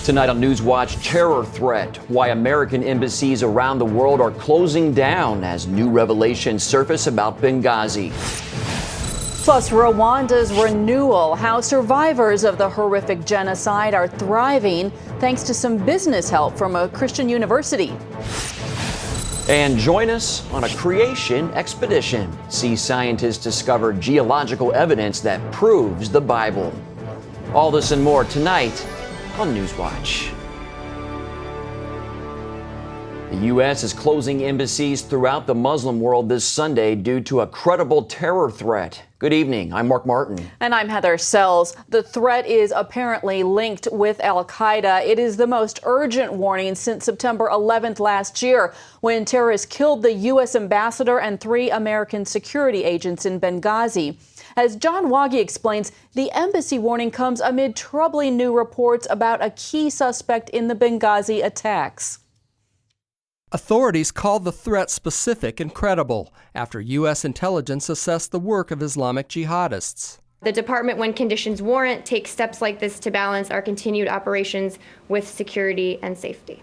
Tonight on NewsWatch, terror threat, why American embassies around the world are closing down as new revelations surface about Benghazi. Plus, Rwanda's renewal, how survivors of the horrific genocide are thriving thanks to some business help from a Christian university. And join us on a creation expedition. See scientists discover geological evidence that proves the Bible. All this and more tonight on NewsWatch. The U.S. is closing embassies throughout the Muslim world this Sunday due to a credible terror threat. Good evening. I'm Mark Martin. And I'm Heather Sells. The threat is apparently linked with al-Qaeda. It is the most urgent warning since September 11th last year, when terrorists killed the U.S. ambassador and 3 American security agents in Benghazi. As John Waggy explains, the embassy warning comes amid troubling new reports about a key suspect in the Benghazi attacks. Authorities called the threat specific and credible after U.S. intelligence assessed the work of Islamic jihadists. The department, when conditions warrant, takes steps like this to balance our continued operations with security and safety.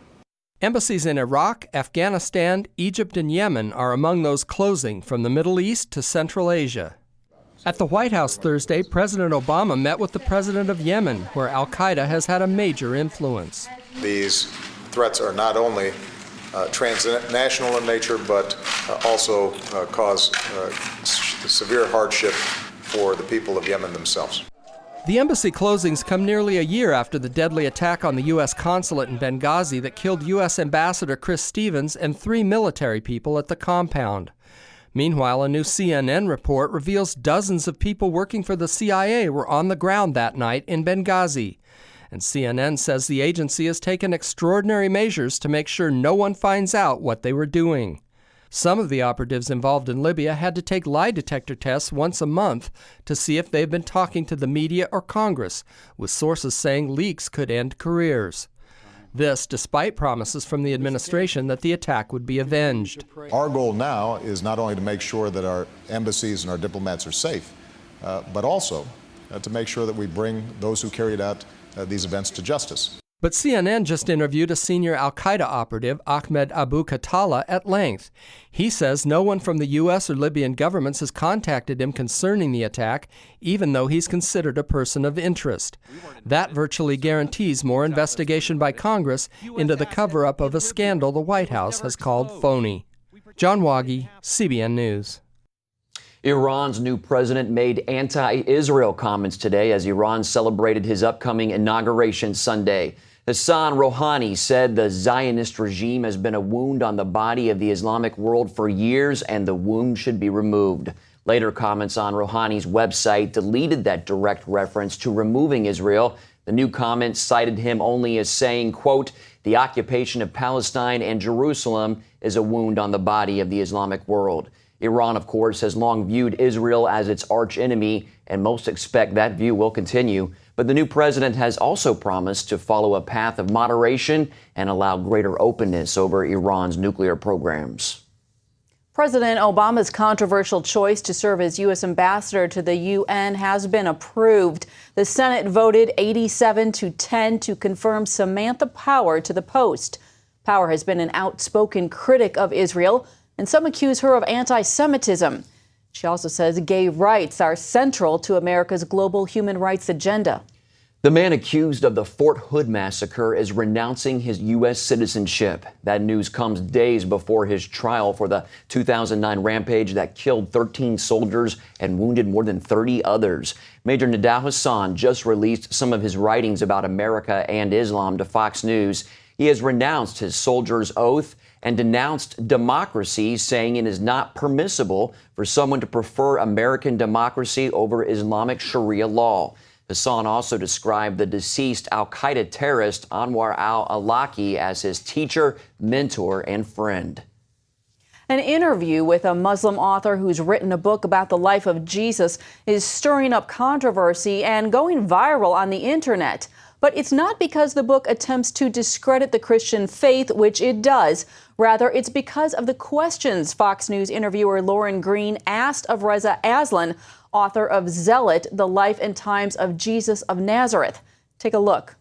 Embassies in Iraq, Afghanistan, Egypt, and Yemen are among those closing from the Middle East to Central Asia. At the White House Thursday, President Obama met with the president of Yemen, where al-Qaeda has had a major influence. These threats are not only transnational in nature, but also cause severe hardship for the people of Yemen themselves. The embassy closings come nearly a year after the deadly attack on the U.S. consulate in Benghazi that killed U.S. Ambassador Chris Stevens and 3 military people at the compound. Meanwhile, a new CNN report reveals dozens of people working for the CIA were on the ground that night in Benghazi. And CNN says the agency has taken extraordinary measures to make sure no one finds out what they were doing. Some of the operatives involved in Libya had to take lie detector tests once a month to see if they've been talking to the media or Congress, with sources saying leaks could end careers. This despite promises from the administration that the attack would be avenged. Our goal now is not only to make sure that our embassies and our diplomats are safe, but also to make sure that we bring those who carried out these events to justice. But CNN just interviewed a senior al-Qaeda operative, Ahmed Abu Khattala, at length. He says no one from the U.S. or Libyan governments has contacted him concerning the attack, even though he's considered a person of interest. That virtually guarantees more investigation by Congress into the cover-up of a scandal the White House has called phony. John Waggy, CBN News. Iran's new president made anti-Israel comments today as Iran celebrated his upcoming inauguration Sunday. Hassan Rouhani said the Zionist regime has been a wound on the body of the Islamic world for years and the wound should be removed. Later comments on Rouhani's website deleted that direct reference to removing Israel. The new comments cited him only as saying, quote, "The occupation of Palestine and Jerusalem is a wound on the body of the Islamic world." Iran, of course, has long viewed Israel as its archenemy, and most expect that view will continue. But the new president has also promised to follow a path of moderation and allow greater openness over Iran's nuclear programs. President Obama's controversial choice to serve as U.S. ambassador to the UN has been approved. The Senate voted 87-10 to confirm Samantha Power to the post. Power has been an outspoken critic of Israel, and some accuse her of anti-Semitism. She also says gay rights are central to America's global human rights agenda. The man accused of the Fort Hood massacre is renouncing his U.S. citizenship. That news comes days before his trial for the 2009 rampage that killed 13 soldiers and wounded more than 30 others. Major Nidal Hassan just released some of his writings about America and Islam to Fox News. He has renounced his soldier's oath and denounced democracy, saying it is not permissible for someone to prefer American democracy over Islamic Sharia law. Hassan also described the deceased al-Qaeda terrorist Anwar al-Awlaki as his teacher, mentor, and friend. An interview with a Muslim author who's written a book about the life of Jesus is stirring up controversy and going viral on the internet. But it's not because the book attempts to discredit the Christian faith, which it does. Rather, it's because of the questions Fox News interviewer Lauren Green asked of Reza Aslan, author of Zealot, The Life and Times of Jesus of Nazareth. Take a look.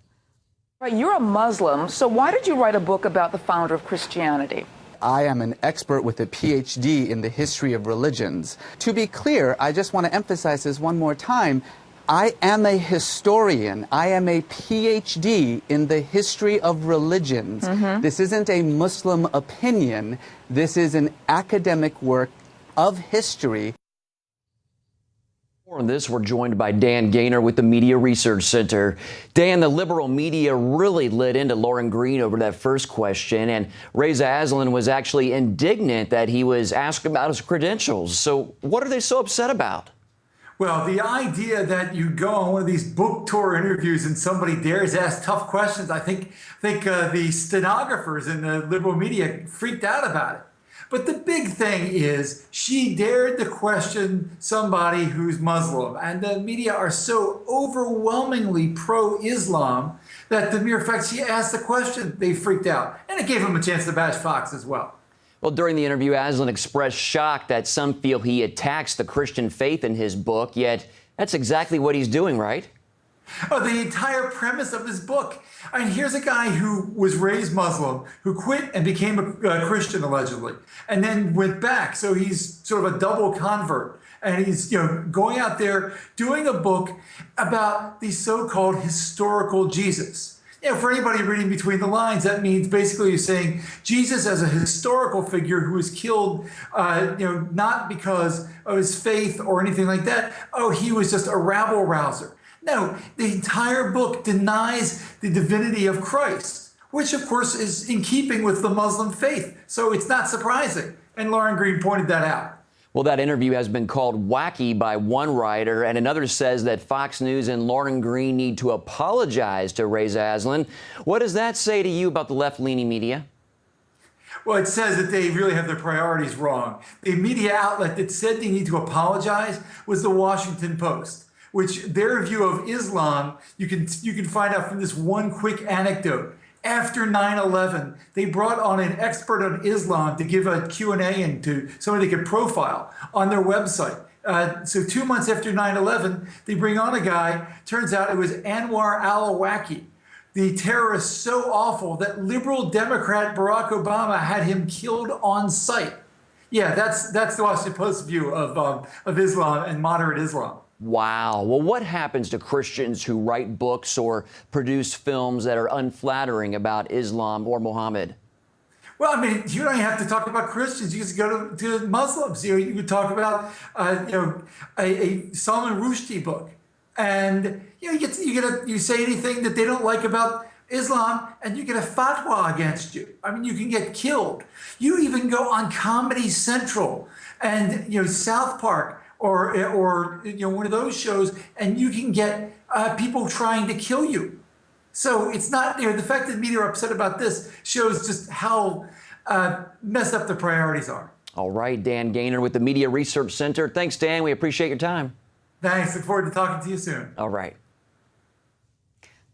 You're a Muslim, so why did you write a book about the founder of Christianity? I am an expert with a PhD in the history of religions. To be clear, I just want to emphasize this one more time. I am a historian. I am a PhD in the history of religions. This isn't a Muslim opinion. This is an academic work of history. More on this, we're joined by Dan Gaynor with the Media Research Center. Dan, the liberal media really lit into Lauren Green over that first question, and Reza Aslan was actually indignant that he was asked about his credentials. So what are they so upset about? Well, the idea that you go on one of these book tour interviews and somebody dares ask tough questions, I think the stenographers in the liberal media freaked out about it. But the big thing is she dared to question somebody who's Muslim. And the media are so overwhelmingly pro-Islam that the mere fact she asked the question, they freaked out. And it gave them a chance to bash Fox as well. Well, during the interview, Aslan expressed shock that some feel he attacks the Christian faith in his book, yet that's exactly what he's doing, right? Oh, the entire premise of this book. I mean, here's a guy who was raised Muslim, who quit and became a Christian, allegedly, and then went back. So he's sort of a double convert. And he's, going out there doing a book about the so-called historical Jesus. For anybody reading between the lines, that means basically you're saying Jesus as a historical figure who was killed, not because of his faith or anything like that. Oh, he was just a rabble-rouser. No, the entire book denies the divinity of Christ, which, of course, is in keeping with the Muslim faith. So it's not surprising. And Lauren Green pointed that out. Well, that interview has been called wacky by one writer, and another says that Fox News and Lauren Green need to apologize to Reza Aslan. What does that say to you about the left-leaning media? Well, it says that they really have their priorities wrong. The media outlet that said they need to apologize was the Washington Post, which their view of Islam, you can find out from this one quick anecdote. After 9/11, they brought on an expert on Islam to give a Q&A and to somebody they could profile on their website. So 2 months after 9/11, they bring on a guy. Turns out it was Anwar al-Awlaki, the terrorist so awful that liberal Democrat Barack Obama had him killed on sight. Yeah, that's the Washington Post view of Islam and moderate Islam. Wow. Well, what happens to Christians who write books or produce films that are unflattering about Islam or Muhammad? Well, I mean, you don't even have to talk about Christians. You just go to Muslims. You would talk about, a Salman Rushdie book, and you say anything that they don't like about Islam, and you get a fatwa against you. I mean, you can get killed. You even go on Comedy Central and South Park or one of those shows, and you can get people trying to kill you. So it's not the fact that media are upset about this shows just how messed up the priorities are. All right, Dan Gaynor with the Media Research Center. Thanks, Dan. We appreciate your time. Thanks. Look forward to talking to you soon. All right.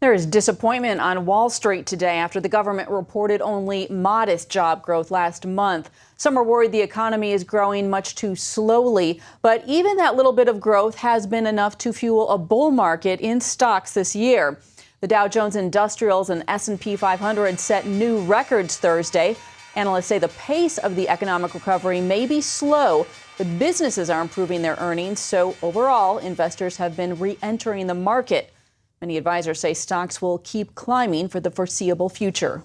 There is disappointment on Wall Street today after the government reported only modest job growth last month. Some are worried the economy is growing much too slowly, but even that little bit of growth has been enough to fuel a bull market in stocks this year. The Dow Jones Industrials and S&P 500 set new records Thursday. Analysts say the pace of the economic recovery may be slow, but businesses are improving their earnings, so overall, investors have been re-entering the market. Many advisors say stocks will keep climbing for the foreseeable future.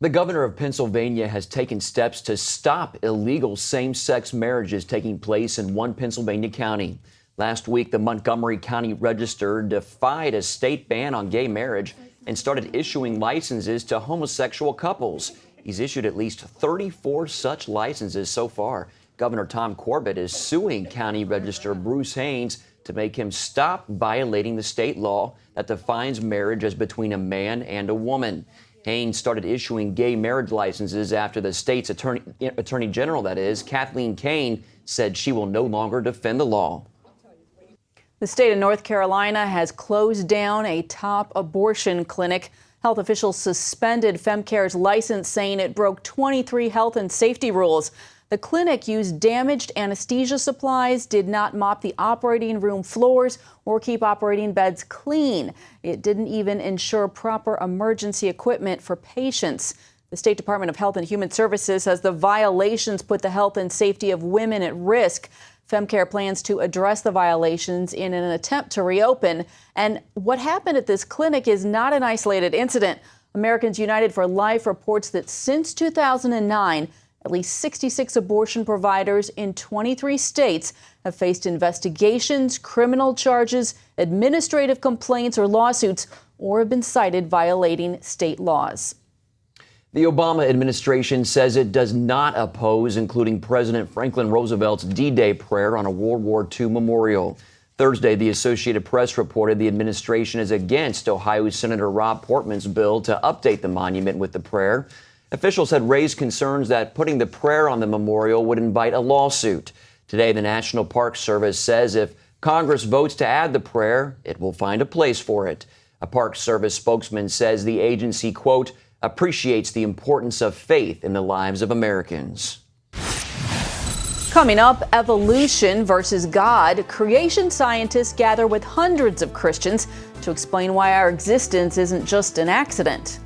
The governor of Pennsylvania has taken steps to stop illegal same-sex marriages taking place in one Pennsylvania county. Last week, the Montgomery County Register defied a state ban on gay marriage and started issuing licenses to homosexual couples. He's issued at least 34 such licenses so far. Governor Tom Corbett is suing County Register Bruce Haynes to make him stop violating the state law that defines marriage as between a man and a woman. Haynes started issuing gay marriage licenses after the state's attorney general, that is, Kathleen Kane, said she will no longer defend the law. The state of North Carolina has closed down a top abortion clinic. Health officials suspended FemCare's license, saying it broke 23 health and safety rules. The clinic used damaged anesthesia supplies, did not mop the operating room floors or keep operating beds clean. It didn't even ensure proper emergency equipment for patients. The State Department of Health and Human Services says the violations put the health and safety of women at risk. FemCare plans to address the violations in an attempt to reopen. And what happened at this clinic is not an isolated incident. Americans United for Life reports that since 2009, at least 66 abortion providers in 23 states have faced investigations, criminal charges, administrative complaints or lawsuits, or have been cited violating state laws. The Obama administration says it does not oppose including President Franklin Roosevelt's D-Day prayer on a World War II memorial. Thursday, the Associated Press reported the administration is against Ohio Senator Rob Portman's bill to update the monument with the prayer. Officials had raised concerns that putting the prayer on the memorial would invite a lawsuit. Today, the National Park Service says if Congress votes to add the prayer, it will find a place for it. A Park Service spokesman says the agency, quote, appreciates the importance of faith in the lives of Americans. Coming up, evolution versus God. Creation scientists gather with hundreds of Christians to explain why our existence isn't just an accident.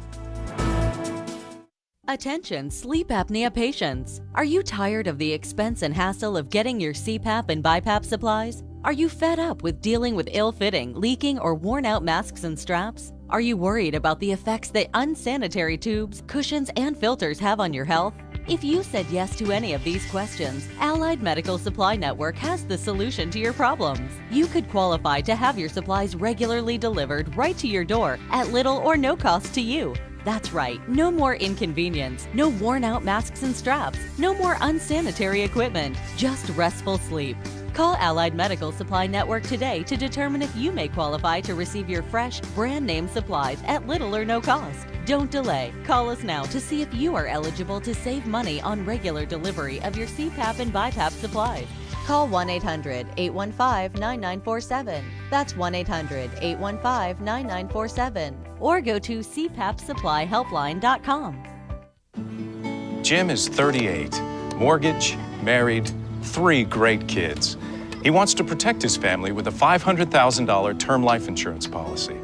Attention sleep apnea patients. Are you tired of the expense and hassle of getting your CPAP and BiPAP supplies? Are you fed up with dealing with ill-fitting, leaking, or worn-out masks and straps? Are you worried about the effects that unsanitary tubes, cushions, and filters have on your health? If you said yes to any of these questions, Allied Medical Supply Network has the solution to your problems. You could qualify to have your supplies regularly delivered right to your door at little or no cost to you. That's right, no more inconvenience, no worn-out masks and straps, no more unsanitary equipment, just restful sleep. Call Allied Medical Supply Network today to determine if you may qualify to receive your fresh, brand-name supplies at little or no cost. Don't delay. Call us now to see if you are eligible to save money on regular delivery of your CPAP and BiPAP supplies. Call 1-800-815-9947. That's 1-800-815-9947. Or go to cpapsupplyhelpline.com. Jim is 38, mortgage, married, 3 great kids. He wants to protect his family with a $500,000 term life insurance policy.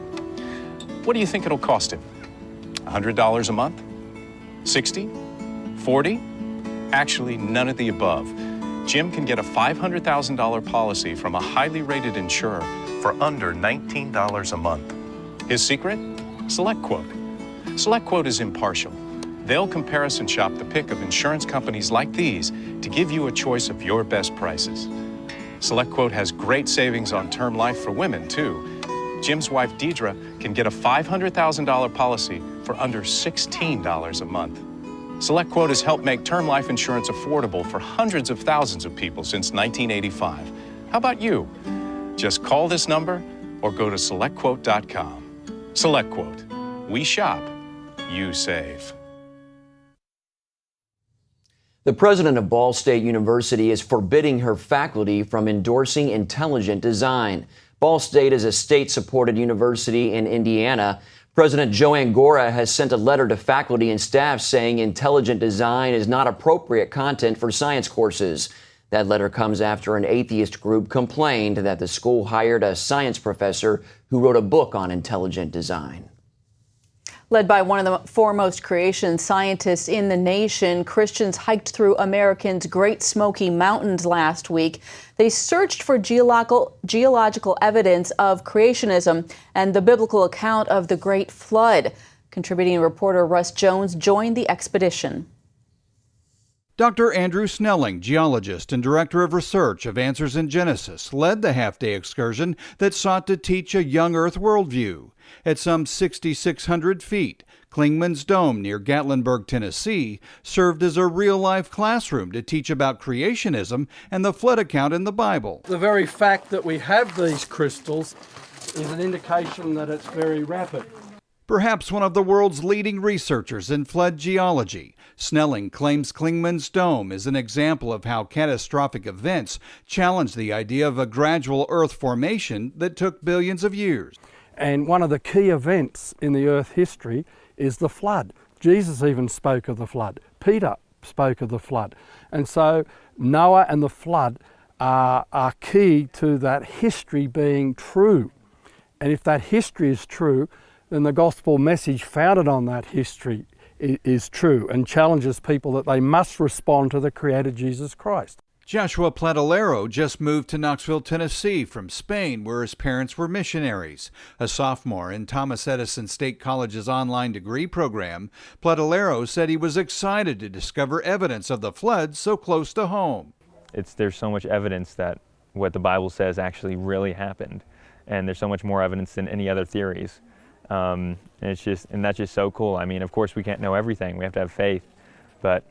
What do you think it'll cost him? $100 a month? 60? 40? Actually, none of the above. Jim can get a $500,000 policy from a highly rated insurer for under $19 a month. His secret? SelectQuote. SelectQuote is impartial. They'll comparison shop the pick of insurance companies like these to give you a choice of your best prices. SelectQuote has great savings on term life for women, too. Jim's wife, Deidre, can get a $500,000 policy for under $16 a month. SelectQuote has helped make term life insurance affordable for hundreds of thousands of people since 1985. How about you? Just call this number or go to SelectQuote.com. SelectQuote. We shop, you save. The president of Ball State University is forbidding her faculty from endorsing intelligent design. Ball State is a state-supported university in Indiana. President Joanne Gora has sent a letter to faculty and staff saying intelligent design is not appropriate content for science courses. That letter comes after an atheist group complained that the school hired a science professor who wrote a book on intelligent design. Led by one of the foremost creation scientists in the nation, Christians hiked through America's Great Smoky Mountains last week. They searched for geological evidence of creationism and the biblical account of the Great Flood. Contributing reporter Russ Jones joined the expedition. Dr. Andrew Snelling, geologist and director of research of Answers in Genesis, led the half-day excursion that sought to teach a young Earth worldview. At some 6,600 feet, Klingman's Dome near Gatlinburg, Tennessee, served as a real-life classroom to teach about creationism and the flood account in the Bible. The very fact that we have these crystals is an indication that it's very rapid. Perhaps one of the world's leading researchers in flood geology, Snelling claims Klingman's Dome is an example of how catastrophic events challenge the idea of a gradual Earth formation that took billions of years. And one of the key events in the Earth history is the flood. Jesus even spoke of the flood. Peter spoke of the flood. And so Noah and the flood are key to that history being true. And if that history is true, then the gospel message founded on that history is true and challenges people that they must respond to the Creator Jesus Christ. Joshua Platalero just moved to Knoxville, Tennessee from Spain, where his parents were missionaries. A sophomore in Thomas Edison State College's online degree program, Platalero said he was excited to discover evidence of the flood so close to home. There's so much evidence that what the Bible says actually really happened, and there's so much more evidence than any other theories. And that's just so cool. I mean, of course, we can't know everything. We have to have faith, but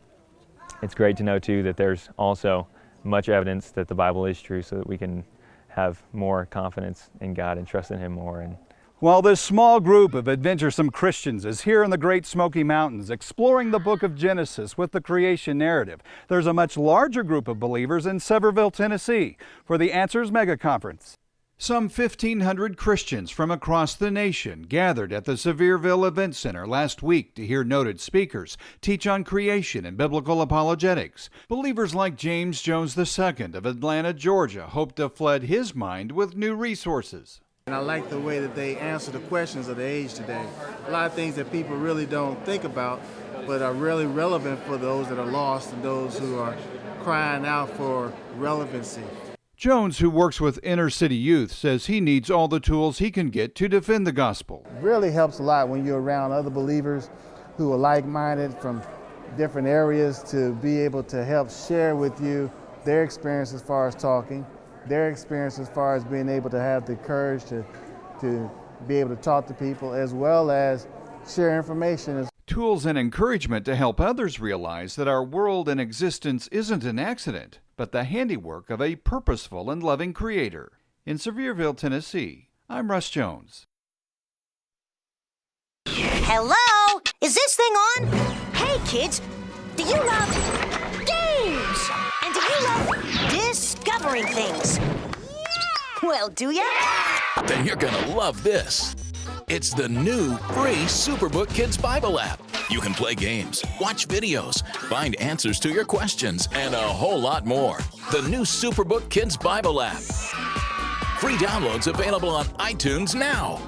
it's great to know too that there's also much evidence that the Bible is true, so that we can have more confidence in God and trust in Him more. And while this small group of adventuresome Christians is here in the Great Smoky Mountains exploring the book of Genesis with the creation narrative, there's a much larger group of believers in Sevierville, Tennessee for the Answers Mega Conference. Some 1,500 Christians from across the nation gathered at the Sevierville Event Center last week to hear noted speakers teach on creation and biblical apologetics. Believers like James Jones II of Atlanta, Georgia, hope to flood his mind with new resources. And I like the way that they answer the questions of the age today. A lot of things that people really don't think about, but are really relevant for those that are lost and those who are crying out for relevancy. Jones, who works with inner city youth, says he needs all the tools he can get to defend the gospel. It really helps a lot when you're around other believers who are like-minded from different areas to be able to help share with you their experience as far as talking, their experience as far as being able to have the courage to be able to talk to people, as well as share information. Tools and encouragement to help others realize that our world and existence isn't an accident, but the handiwork of a purposeful and loving Creator. In Sevierville, Tennessee, I'm Russ Jones. Hello? Is this thing on? Hey, kids, do you love games? And do you love discovering things? Yeah! Well, do ya? Then you're gonna love this. It's the new free Superbook Kids Bible app. You can play games, watch videos, find answers to your questions, and a whole lot more. The new Superbook Kids Bible app. Free downloads available on iTunes now.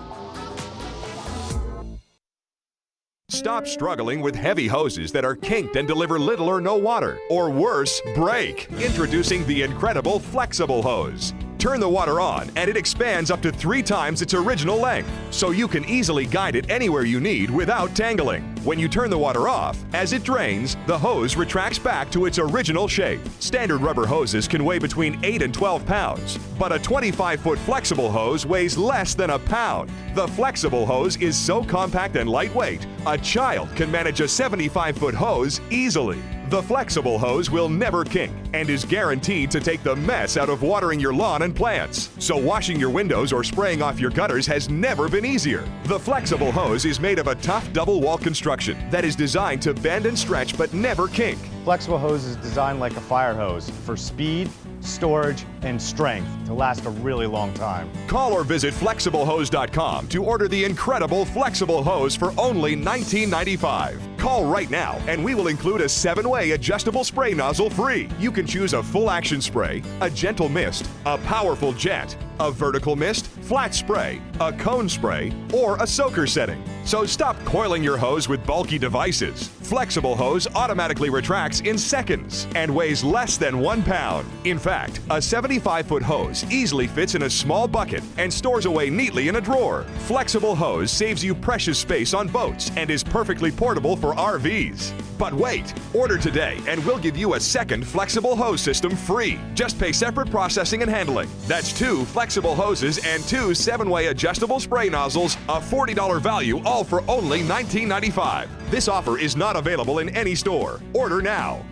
Stop struggling with heavy hoses that are kinked and deliver little or no water, or worse, break. Introducing the incredible Flexible Hose. Turn the water on and it expands up to 3 times its original length, so you can easily guide it anywhere you need without tangling. When you turn the water off, as it drains, the hose retracts back to its original shape. Standard rubber hoses can weigh between 8 and 12 pounds, but a 25-foot flexible hose weighs less than a pound. The Flexible Hose is so compact and lightweight, a child can manage a 75-foot hose easily. The Flexible Hose will never kink and is guaranteed to take the mess out of watering your lawn and plants. So washing your windows or spraying off your gutters has never been easier. The Flexible Hose is made of a tough double wall construction that is designed to bend and stretch but never kink. Flexible Hose is designed like a fire hose for speed, storage, and strength to last a really long time. Call or visit FlexibleHose.com to order the incredible Flexible Hose for only $19.95. Call right now and we will include a 7-way adjustable spray nozzle free. You can choose a full action spray, a gentle mist, a powerful jet, a vertical mist, flat spray, a cone spray, or a soaker setting. So stop coiling your hose with bulky devices. Flexible Hose automatically retracts in seconds and weighs less than 1 pound. In fact, a 75-foot hose easily fits in a small bucket and stores away neatly in a drawer. Flexible Hose saves you precious space on boats and is perfectly portable for RVs. But wait, order today and we'll give you a second Flexible Hose system free. Just pay separate processing and handling. That's 2 Flexible Hoses and 2 7-way adjustable spray nozzles, a $40 value, all for only $19.95. This offer is not available in any store. Order now.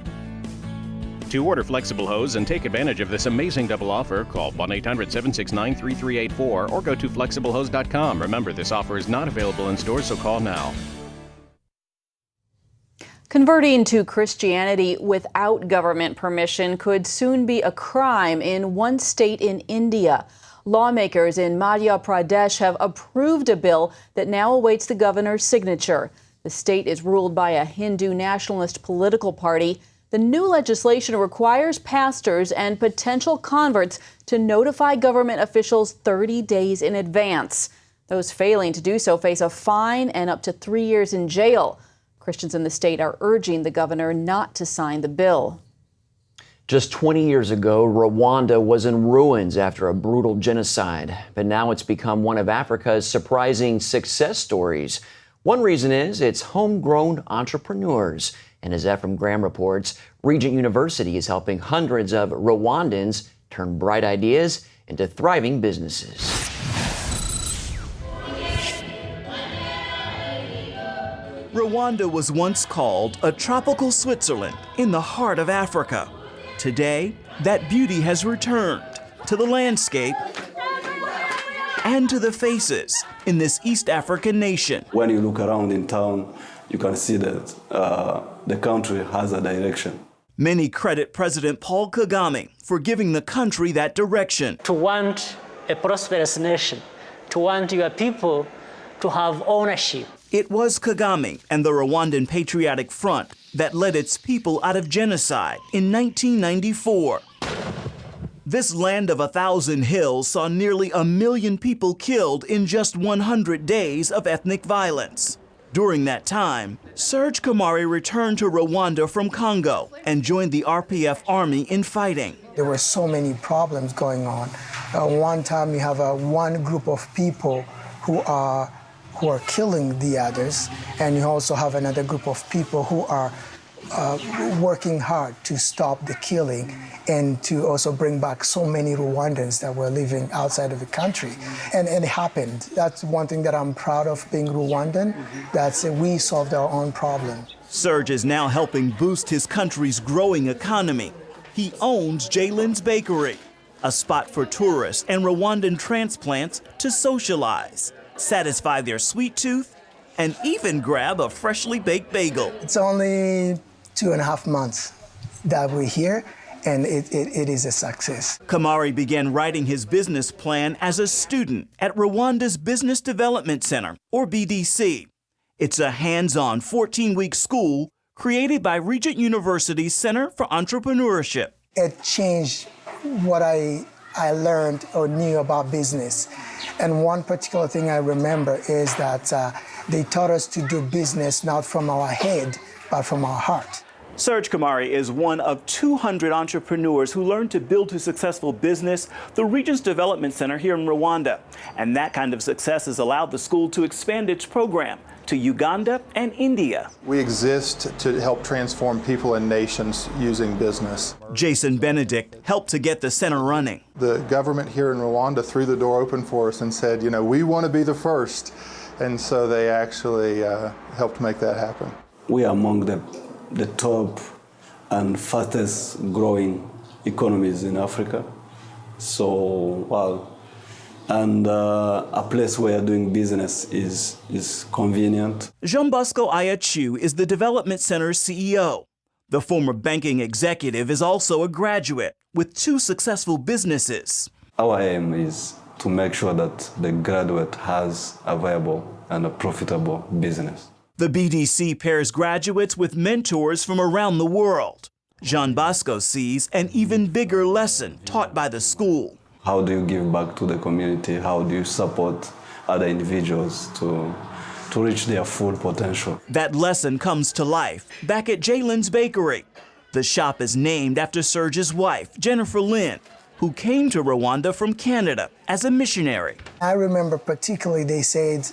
To order Flexible Hose and take advantage of this amazing double offer, call 1-800-769-3384 or go to flexiblehose.com. Remember, this offer is not available in stores, so call now. Converting to Christianity without government permission could soon be a crime in one state in India. Lawmakers in Madhya Pradesh have approved a bill that now awaits the governor's signature. The state is ruled by a Hindu nationalist political party. The new legislation requires pastors and potential converts to notify government officials 30 days in advance. Those failing to do so face a fine and up to 3 years in jail. Christians in the state are urging the governor not to sign the bill. Just 20 years ago, Rwanda was in ruins after a brutal genocide, but now it's become one of Africa's surprising success stories. One reason is it's homegrown entrepreneurs. And as Ephraim Graham reports, Regent University is helping hundreds of Rwandans turn bright ideas into thriving businesses. Rwanda was once called a tropical Switzerland in the heart of Africa. Today, that beauty has returned to the landscape and to the faces in this East African nation. When you look around in town, you can see that the country has a direction. Many credit President Paul Kagame for giving the country that direction. To want a prosperous nation, to want your people to have ownership. It was Kagame and the Rwandan Patriotic Front that led its people out of genocide in 1994. This land of 1,000 hills saw nearly 1 million people killed in just 100 days of ethnic violence. During that time, Serge Kamari returned to Rwanda from Congo and joined the RPF army in fighting. There were so many problems going on. One time you have one group of people who are killing the others, and you also have another group of people who are working hard to stop the killing and to also bring back so many Rwandans that were living outside of the country. And it happened. That's one thing that I'm proud of being Rwandan, that we solved our own problem. Serge is now helping boost his country's growing economy. He owns Jalen's Bakery, a spot for tourists and Rwandan transplants to socialize, satisfy their sweet tooth, and even grab a freshly baked bagel. It's only 2.5 months that we're here, and it is a success. Kamari began writing his business plan as a student at Rwanda's Business Development Center, or BDC. It's a hands-on 14-week school created by Regent University's Center for Entrepreneurship. It changed what I learned or knew about business. And one particular thing I remember is that they taught us to do business not from our head, but from our heart. Serge Kamari is one of 200 entrepreneurs who learned to build a successful business through Regent's Development Center here in Rwanda. And that kind of success has allowed the school to expand its program to Uganda and India. We exist to help transform people and nations using business. Jason Benedict helped to get the center running. The government here in Rwanda threw the door open for us and said, you know, we want to be the first. And so they actually helped make that happen. We are among the top and fastest growing economies in Africa. So, and a place where doing business is convenient. Jean Bosco Ayachu is the Development Center's CEO. The former banking executive is also a graduate with 2 successful businesses. Our aim is to make sure that the graduate has a viable and a profitable business. The BDC pairs graduates with mentors from around the world. Jean Bosco sees an even bigger lesson taught by the school. How do you give back to the community? How do you support other individuals to reach their full potential? That lesson comes to life back at Jalen's Bakery. The shop is named after Serge's wife, Jennifer Lynn, who came to Rwanda from Canada as a missionary. I remember particularly they said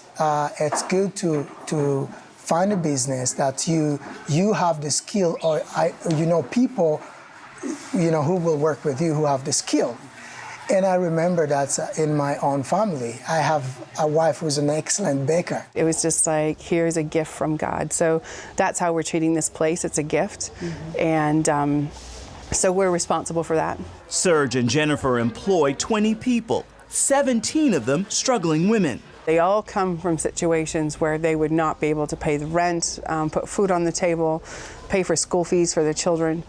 it's good to find a business that you have the skill, or people who will work with you who have the skill. And I remember that in my own family, I have a wife who's an excellent baker. It was just like, here's a gift from God. So that's how we're treating this place. It's a gift. And so we're responsible for that. Serge and Jennifer employ 20 people, 17 of them struggling women. They all come from situations where they would not be able to pay the rent, put food on the table, pay for school fees for their children.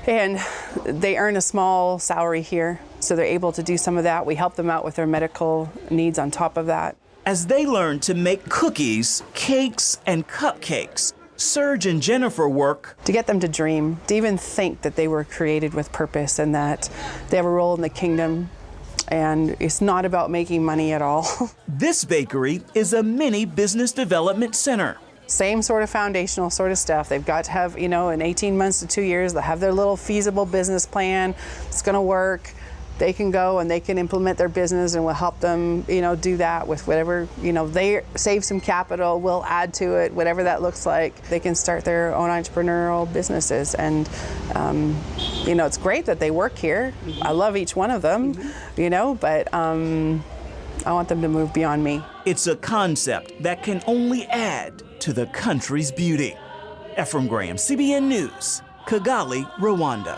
And they earn a small salary here, so they're able to do some of that. We help them out with their medical needs on top of that. as they learn to make cookies, cakes, and cupcakes. Serge and Jennifer work to get them to dream, to even think that they were created with purpose and that they have a role in the kingdom. And it's not about making money at all. This bakery is a mini business development center. Same sort of foundational sort of stuff. They've got to have, in 18 months to 2 years, they'll have their little feasible business plan. It's going to work. They can go and they can implement their business, and we'll help them, do that with whatever, they save some capital, we'll add to it, whatever that looks like. They can start their own entrepreneurial businesses. And, it's great that they work here. I love each one of them, but I want them to move beyond me. It's a concept that can only add to the country's beauty. Ephraim Graham, CBN News, Kigali, Rwanda.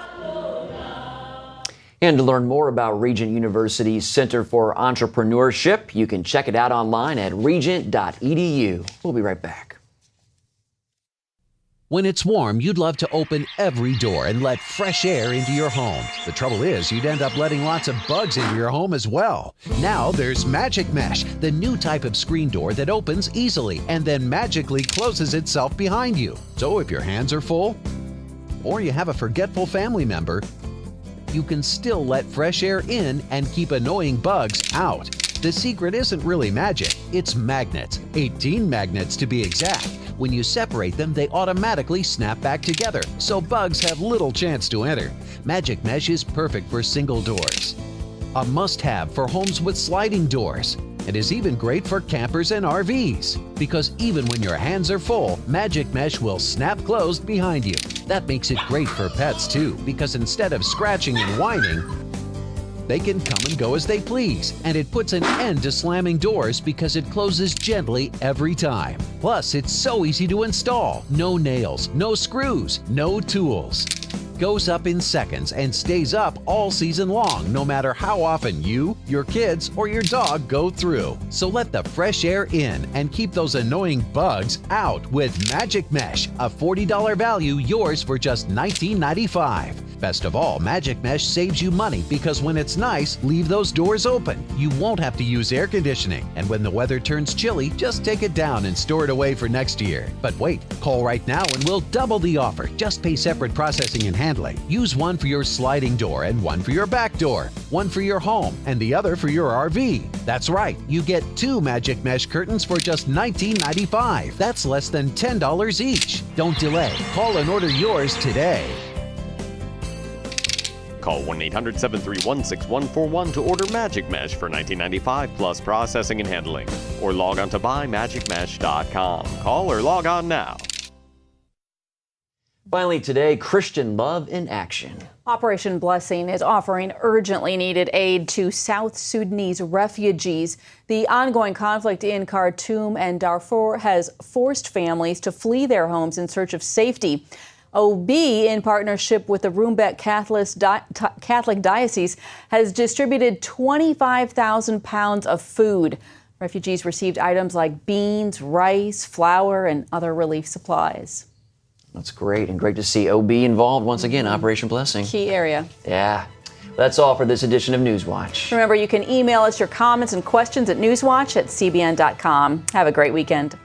And to learn more about Regent University's Center for Entrepreneurship, you can check it out online at regent.edu. We'll be right back. When it's warm, you'd love to open every door and let fresh air into your home. The trouble is, you'd end up letting lots of bugs into your home as well. Now there's Magic Mesh, the new type of screen door that opens easily and then magically closes itself behind you. So if your hands are full, or you have a forgetful family member, you can still let fresh air in and keep annoying bugs out. The secret isn't really magic, it's magnets. 18 magnets to be exact. When you separate them, they automatically snap back together, so bugs have little chance to enter. Magic Mesh is perfect for single doors. A must-have for homes with sliding doors. It is even great for campers and RVs, because even when your hands are full, Magic Mesh will snap closed behind you. That makes it great for pets too, because instead of scratching and whining, they can come and go as they please, and it puts an end to slamming doors because it closes gently every time. Plus, it's so easy to install. No nails, no screws, no tools. Goes up in seconds and stays up all season long, no matter how often you, your kids, or your dog go through. So let the fresh air in and keep those annoying bugs out with Magic Mesh, a $40 value, yours for just $19.95. Best of all, Magic Mesh saves you money because when it's nice, leave those doors open. You won't have to use air conditioning. And when the weather turns chilly, just take it down and store it away for next year. But wait, call right now and we'll double the offer. Just pay separate processing and handling. Use one for your sliding door and one for your back door. One for your home and the other for your RV. That's right, you get 2 Magic Mesh curtains for just $19.95. That's less than $10 each. Don't delay. Call and order yours today. Call 1-800-731-6141 to order Magic Mesh for $19.95 plus processing and handling. Or log on to buymagicmesh.com. Call or log on now. Finally today, Christian love in action. Operation Blessing is offering urgently needed aid to South Sudanese refugees. The ongoing conflict in Khartoum and Darfur has forced families to flee their homes in search of safety. OB, in partnership with the Rumbek Catholic Diocese, has distributed 25,000 pounds of food. Refugees received items like beans, rice, flour, and other relief supplies. That's great, and great to see OB involved once again, Operation Blessing. Key area. Yeah. That's all for this edition of NewsWatch. Remember, you can email us your comments and questions at newswatch@cbn.com. Have a great weekend.